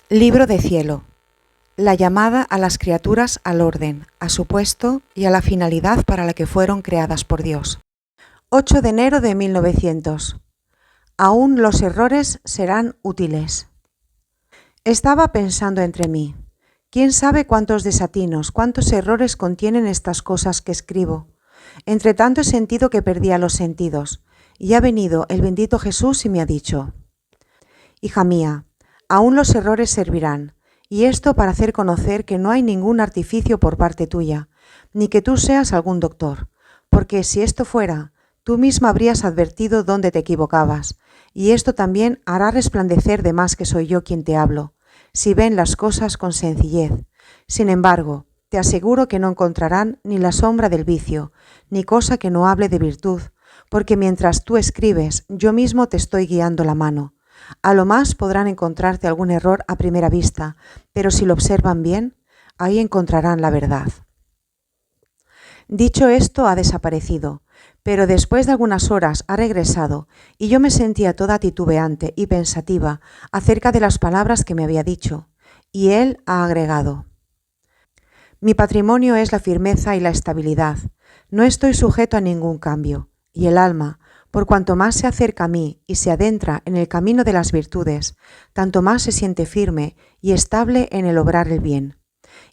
Libro de cielo. La llamada a las criaturas al orden, a su puesto y a la finalidad para la que fueron creadas por Dios. 8 de enero de 1900. Aún los errores serán útiles. Estaba pensando entre mí. ¿Quién sabe cuántos desatinos, cuántos errores contienen estas cosas que escribo? Entre tanto he sentido que perdía los sentidos, y ha venido el bendito Jesús y me ha dicho: Hija mía, aún los errores servirán, y esto para hacer conocer que no hay ningún artificio por parte tuya, ni que tú seas algún doctor, porque si esto fuera, tú misma habrías advertido dónde te equivocabas, y esto también hará resplandecer de más que soy yo quien te hablo, si ven las cosas con sencillez. Sin embargo, te aseguro que no encontrarán ni la sombra del vicio, ni cosa que no hable de virtud, porque mientras tú escribes, yo mismo te estoy guiando la mano. A lo más podrán encontrarte algún error a primera vista, pero si lo observan bien, ahí encontrarán la verdad. Dicho esto, ha desaparecido, pero después de algunas horas ha regresado, y yo me sentía toda titubeante y pensativa acerca de las palabras que me había dicho, y él ha agregado: Mi patrimonio es la firmeza y la estabilidad, no estoy sujeto a ningún cambio, y el alma, por cuanto más se acerca a mí y se adentra en el camino de las virtudes, tanto más se siente firme y estable en el obrar el bien.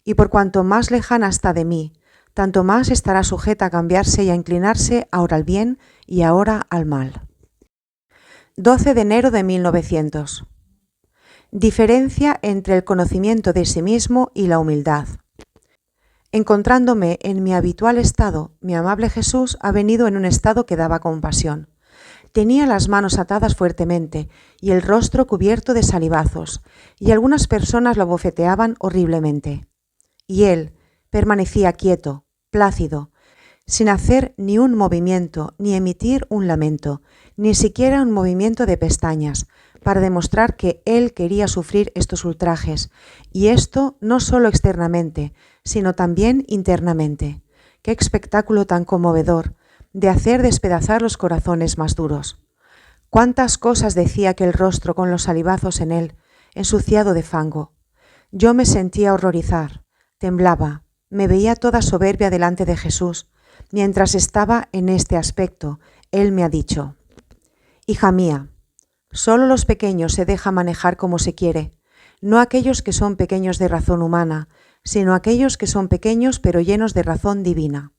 Y por cuanto más lejana está de mí, tanto más estará sujeta a cambiarse y a inclinarse ahora al bien y ahora al mal. 12 de enero de 1900. Diferencia entre el conocimiento de sí mismo y la humildad. Encontrándome en mi habitual estado, mi amable Jesús ha venido en un estado que daba compasión. Tenía las manos atadas fuertemente y el rostro cubierto de salivazos, y algunas personas lo bofeteaban horriblemente. Y él permanecía quieto, plácido, sin hacer ni un movimiento, ni emitir un lamento, ni siquiera un movimiento de pestañas, para demostrar que él quería sufrir estos ultrajes, y esto no solo externamente, sino también internamente. ¡Qué espectáculo tan conmovedor, de hacer despedazar los corazones más duros! Cuántas cosas decía aquel rostro con los salivazos en él, ensuciado de fango. Yo me sentía horrorizar, temblaba, me veía toda soberbia delante de Jesús. Mientras estaba en este aspecto, él me ha dicho: Hija mía, solo los pequeños se deja manejar como se quiere, no aquellos que son pequeños de razón humana, sino aquellos que son pequeños pero llenos de razón divina.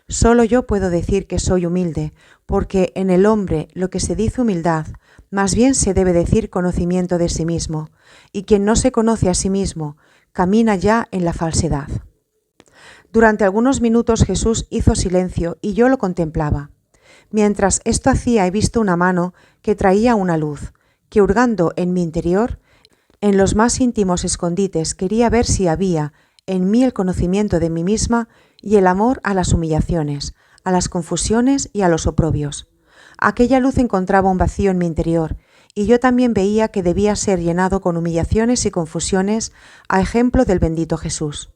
Solo yo puedo decir que soy humilde, porque en el hombre lo que se dice humildad, más bien se debe decir conocimiento de sí mismo, y quien no se conoce a sí mismo, camina ya en la falsedad. Durante algunos minutos Jesús hizo silencio y yo lo contemplaba. Mientras esto hacía, he visto una mano que traía una luz, que hurgando en mi interior, en los más íntimos escondites, quería ver si había en mí el conocimiento de mí misma y el amor a las humillaciones, a las confusiones y a los oprobios. Aquella luz encontraba un vacío en mi interior, y yo también veía que debía ser llenado con humillaciones y confusiones a ejemplo del bendito Jesús.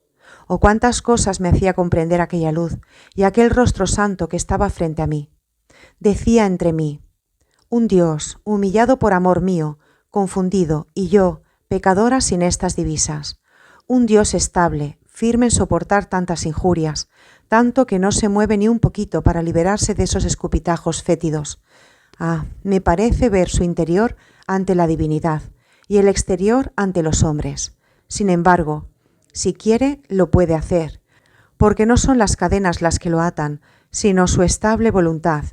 Oh, cuántas cosas me hacía comprender aquella luz y aquel rostro santo que estaba frente a mí. Decía entre mí: un Dios, humillado por amor mío, confundido, y yo, pecadora sin estas divisas. Un Dios estable, firme en soportar tantas injurias, tanto que no se mueve ni un poquito para liberarse de esos escupitajos fétidos. Ah, me parece ver su interior ante la divinidad y el exterior ante los hombres. Sin embargo, si quiere, lo puede hacer, porque no son las cadenas las que lo atan, sino su estable voluntad,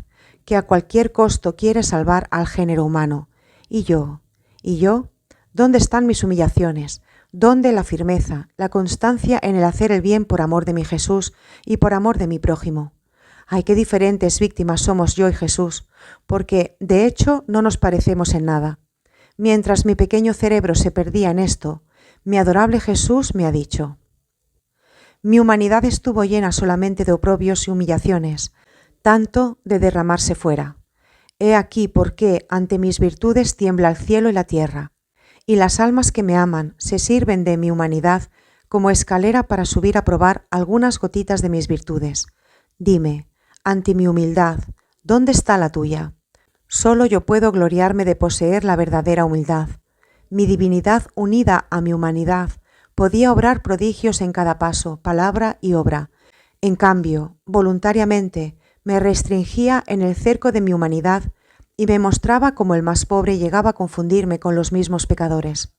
que a cualquier costo quiere salvar al género humano. ¿Y yo? ¿Dónde están mis humillaciones? ¿Dónde la firmeza, la constancia en el hacer el bien por amor de mi Jesús y por amor de mi prójimo? ¡Ay, qué diferentes víctimas somos yo y Jesús! Porque, de hecho, no nos parecemos en nada. Mientras mi pequeño cerebro se perdía en esto, mi adorable Jesús me ha dicho: Mi humanidad estuvo llena solamente de oprobios y humillaciones, tanto de derramarse fuera. He aquí por qué ante mis virtudes tiembla el cielo y la tierra, y las almas que me aman se sirven de mi humanidad como escalera para subir a probar algunas gotitas de mis virtudes. Dime, ante mi humildad, ¿dónde está la tuya? Solo yo puedo gloriarme de poseer la verdadera humildad. Mi divinidad unida a mi humanidad podía obrar prodigios en cada paso, palabra y obra. En cambio, voluntariamente, me restringía en el cerco de mi humanidad y me mostraba como el más pobre llegaba a confundirme con los mismos pecadores.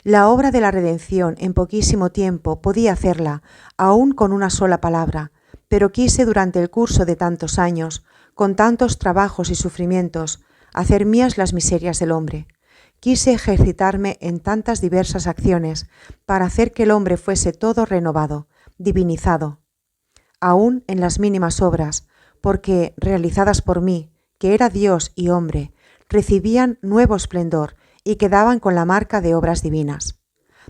La obra de la redención en poquísimo tiempo podía hacerla, aún con una sola palabra, pero quise durante el curso de tantos años, con tantos trabajos y sufrimientos, hacer mías las miserias del hombre. Quise ejercitarme en tantas diversas acciones para hacer que el hombre fuese todo renovado, divinizado, aún en las mínimas obras, porque, realizadas por mí, que era Dios y hombre, recibían nuevo esplendor y quedaban con la marca de obras divinas.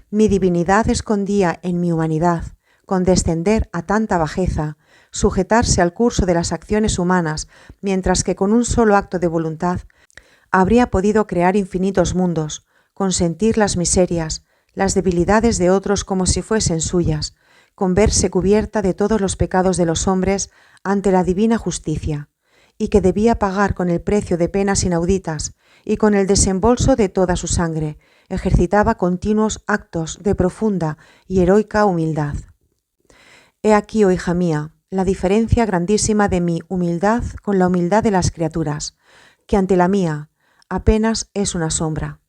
Mi divinidad escondía en mi humanidad, condescender a tanta bajeza, sujetarse al curso de las acciones humanas, mientras que con un solo acto de voluntad habría podido crear infinitos mundos, consentir las miserias, las debilidades de otros como si fuesen suyas, con verse cubierta de todos los pecados de los hombres ante la divina justicia, y que debía pagar con el precio de penas inauditas y con el desembolso de toda su sangre, ejercitaba continuos actos de profunda y heroica humildad. He aquí, oh hija mía, la diferencia grandísima de mi humildad con la humildad de las criaturas, que ante la mía apenas es una sombra,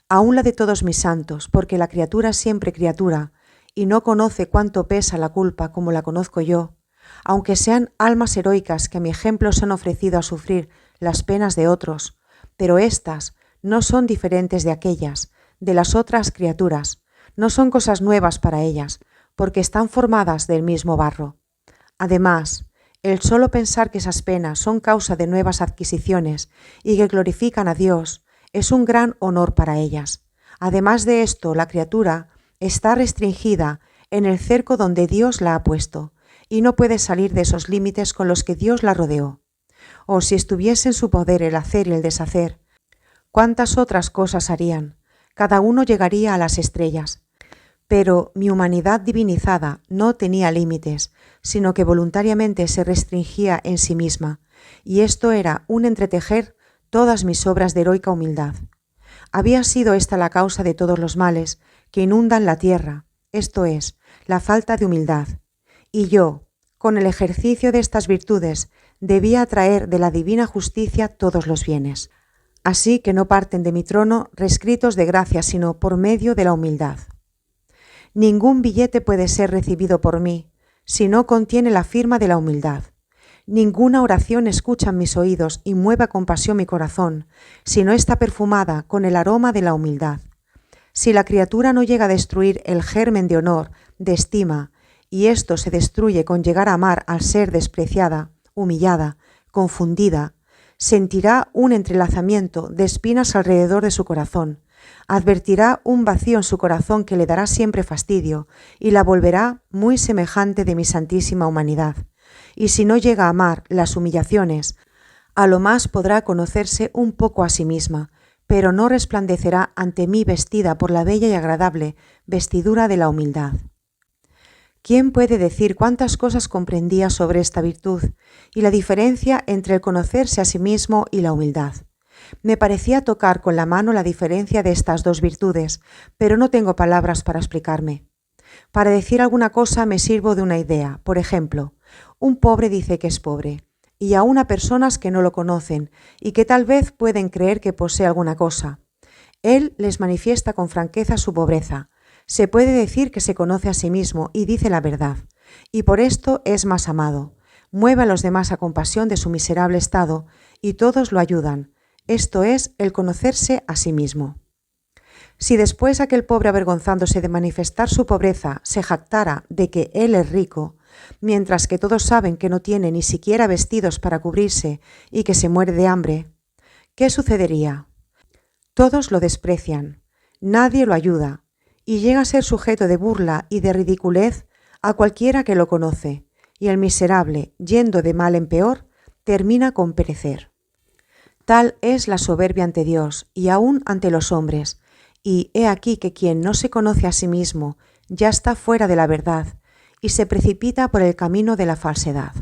aún la de todos mis santos, porque la criatura es siempre criatura, y no conoce cuánto pesa la culpa como la conozco yo, aunque sean almas heroicas que a mi ejemplo se han ofrecido a sufrir las penas de otros, pero éstas no son diferentes de aquellas, de las otras criaturas, no son cosas nuevas para ellas, porque están formadas del mismo barro. Además, el solo pensar que esas penas son causa de nuevas adquisiciones y que glorifican a Dios es un gran honor para ellas. Además de esto, la criatura está restringida en el cerco donde Dios la ha puesto y no puede salir de esos límites con los que Dios la rodeó. O si estuviese en su poder el hacer y el deshacer, ¿cuántas otras cosas harían? Cada uno llegaría a las estrellas. Pero mi humanidad divinizada no tenía límites, sino que voluntariamente se restringía en sí misma, y esto era un entretejer todas mis obras de heroica humildad. Había sido esta la causa de todos los males que inundan la tierra, esto es, la falta de humildad. Y yo, con el ejercicio de estas virtudes, debía atraer de la divina justicia todos los bienes. Así que no parten de mi trono rescritos de gracia, sino por medio de la humildad. Ningún billete puede ser recibido por mí si no contiene la firma de la humildad. Ninguna oración escucha en mis oídos y mueva con pasión mi corazón si no está perfumada con el aroma de la humildad. Si la criatura no llega a destruir el germen de honor, de estima, y esto se destruye con llegar a amar al ser despreciada, humillada, confundida, sentirá un entrelazamiento de espinas alrededor de su corazón, advertirá un vacío en su corazón que le dará siempre fastidio y la volverá muy semejante de mi santísima humanidad. Y si no llega a amar las humillaciones, a lo más podrá conocerse un poco a sí misma, pero no resplandecerá ante mí vestida por la bella y agradable vestidura de la humildad. ¿Quién puede decir cuántas cosas comprendía sobre esta virtud y la diferencia entre el conocerse a sí mismo y la humildad? Me parecía tocar con la mano la diferencia de estas dos virtudes, pero no tengo palabras para explicarme. Para decir alguna cosa me sirvo de una idea. Por ejemplo, un pobre dice que es pobre, y aún a personas que no lo conocen y que tal vez pueden creer que posee alguna cosa. Él les manifiesta con franqueza su pobreza. Se puede decir que se conoce a sí mismo y dice la verdad, y por esto es más amado. Mueve a los demás a compasión de su miserable estado y todos lo ayudan. Esto es el conocerse a sí mismo. Si después aquel pobre, avergonzándose de manifestar su pobreza, se jactara de que él es rico, mientras que todos saben que no tiene ni siquiera vestidos para cubrirse y que se muere de hambre, ¿qué sucedería? Todos lo desprecian, nadie lo ayuda, y llega a ser sujeto de burla y de ridiculez a cualquiera que lo conoce, y el miserable, yendo de mal en peor, termina con perecer. Tal es la soberbia ante Dios y aún ante los hombres, y he aquí que quien no se conoce a sí mismo ya está fuera de la verdad y se precipita por el camino de la falsedad.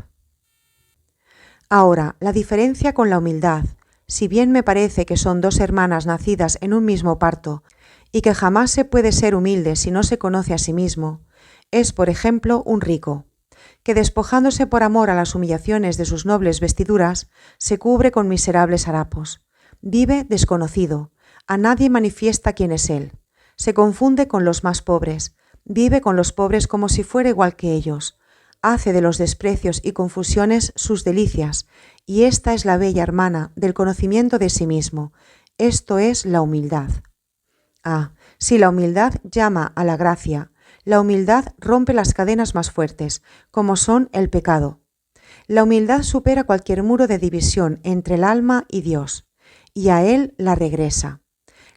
Ahora, la diferencia con la humildad Si bien me parece que son dos hermanas nacidas en un mismo parto y que jamás se puede ser humilde si no se conoce a sí mismo, es, por ejemplo, un rico, que despojándose por amor a las humillaciones de sus nobles vestiduras, se cubre con miserables harapos. Vive desconocido, a nadie manifiesta quién es él, se confunde con los más pobres, vive con los pobres como si fuera igual que ellos, hace de los desprecios y confusiones sus delicias, y esta es la bella hermana del conocimiento de sí mismo. Esto es la humildad. Ah, si la humildad llama a la gracia, la humildad rompe las cadenas más fuertes, como son el pecado. La humildad supera cualquier muro de división entre el alma y Dios, y a él la regresa.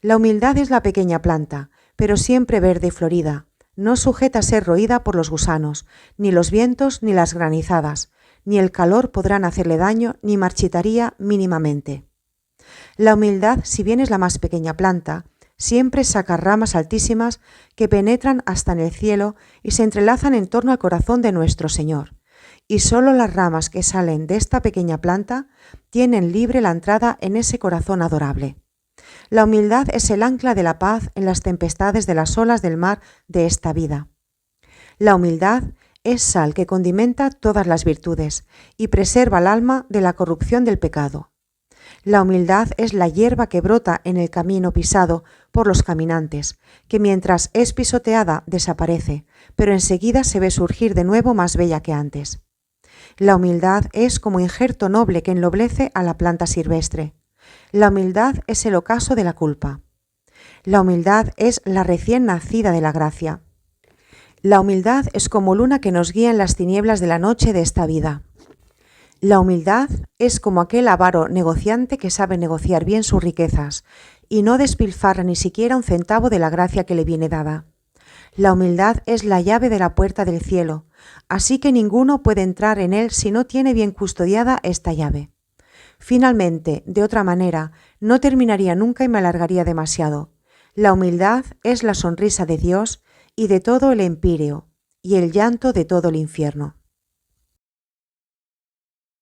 La humildad es la pequeña planta, pero siempre verde y florida, no sujeta a ser roída por los gusanos, ni los vientos ni las granizadas, ni el calor podrán hacerle daño ni marchitaría mínimamente. La humildad, si bien es la más pequeña planta, siempre saca ramas altísimas que penetran hasta en el cielo y se entrelazan en torno al corazón de nuestro Señor. Y solo las ramas que salen de esta pequeña planta tienen libre la entrada en ese corazón adorable. La humildad es el ancla de la paz en las tempestades de las olas del mar de esta vida. La humildad es sal que condimenta todas las virtudes y preserva el alma de la corrupción del pecado. La humildad es la hierba que brota en el camino pisado por los caminantes, que mientras es pisoteada desaparece, pero enseguida se ve surgir de nuevo más bella que antes. La humildad es como injerto noble que ennoblece a la planta silvestre. La humildad es el ocaso de la culpa. La humildad es la recién nacida de la gracia. La humildad es como luna que nos guía en las tinieblas de la noche de esta vida. La humildad es como aquel avaro negociante que sabe negociar bien sus riquezas y no despilfarra ni siquiera un centavo de la gracia que le viene dada. La humildad es la llave de la puerta del cielo, así que ninguno puede entrar en él si no tiene bien custodiada esta llave. Finalmente, de otra manera, no terminaría nunca y me alargaría demasiado. La humildad es la sonrisa de Dios y de todo el empíreo, y el llanto de todo el infierno.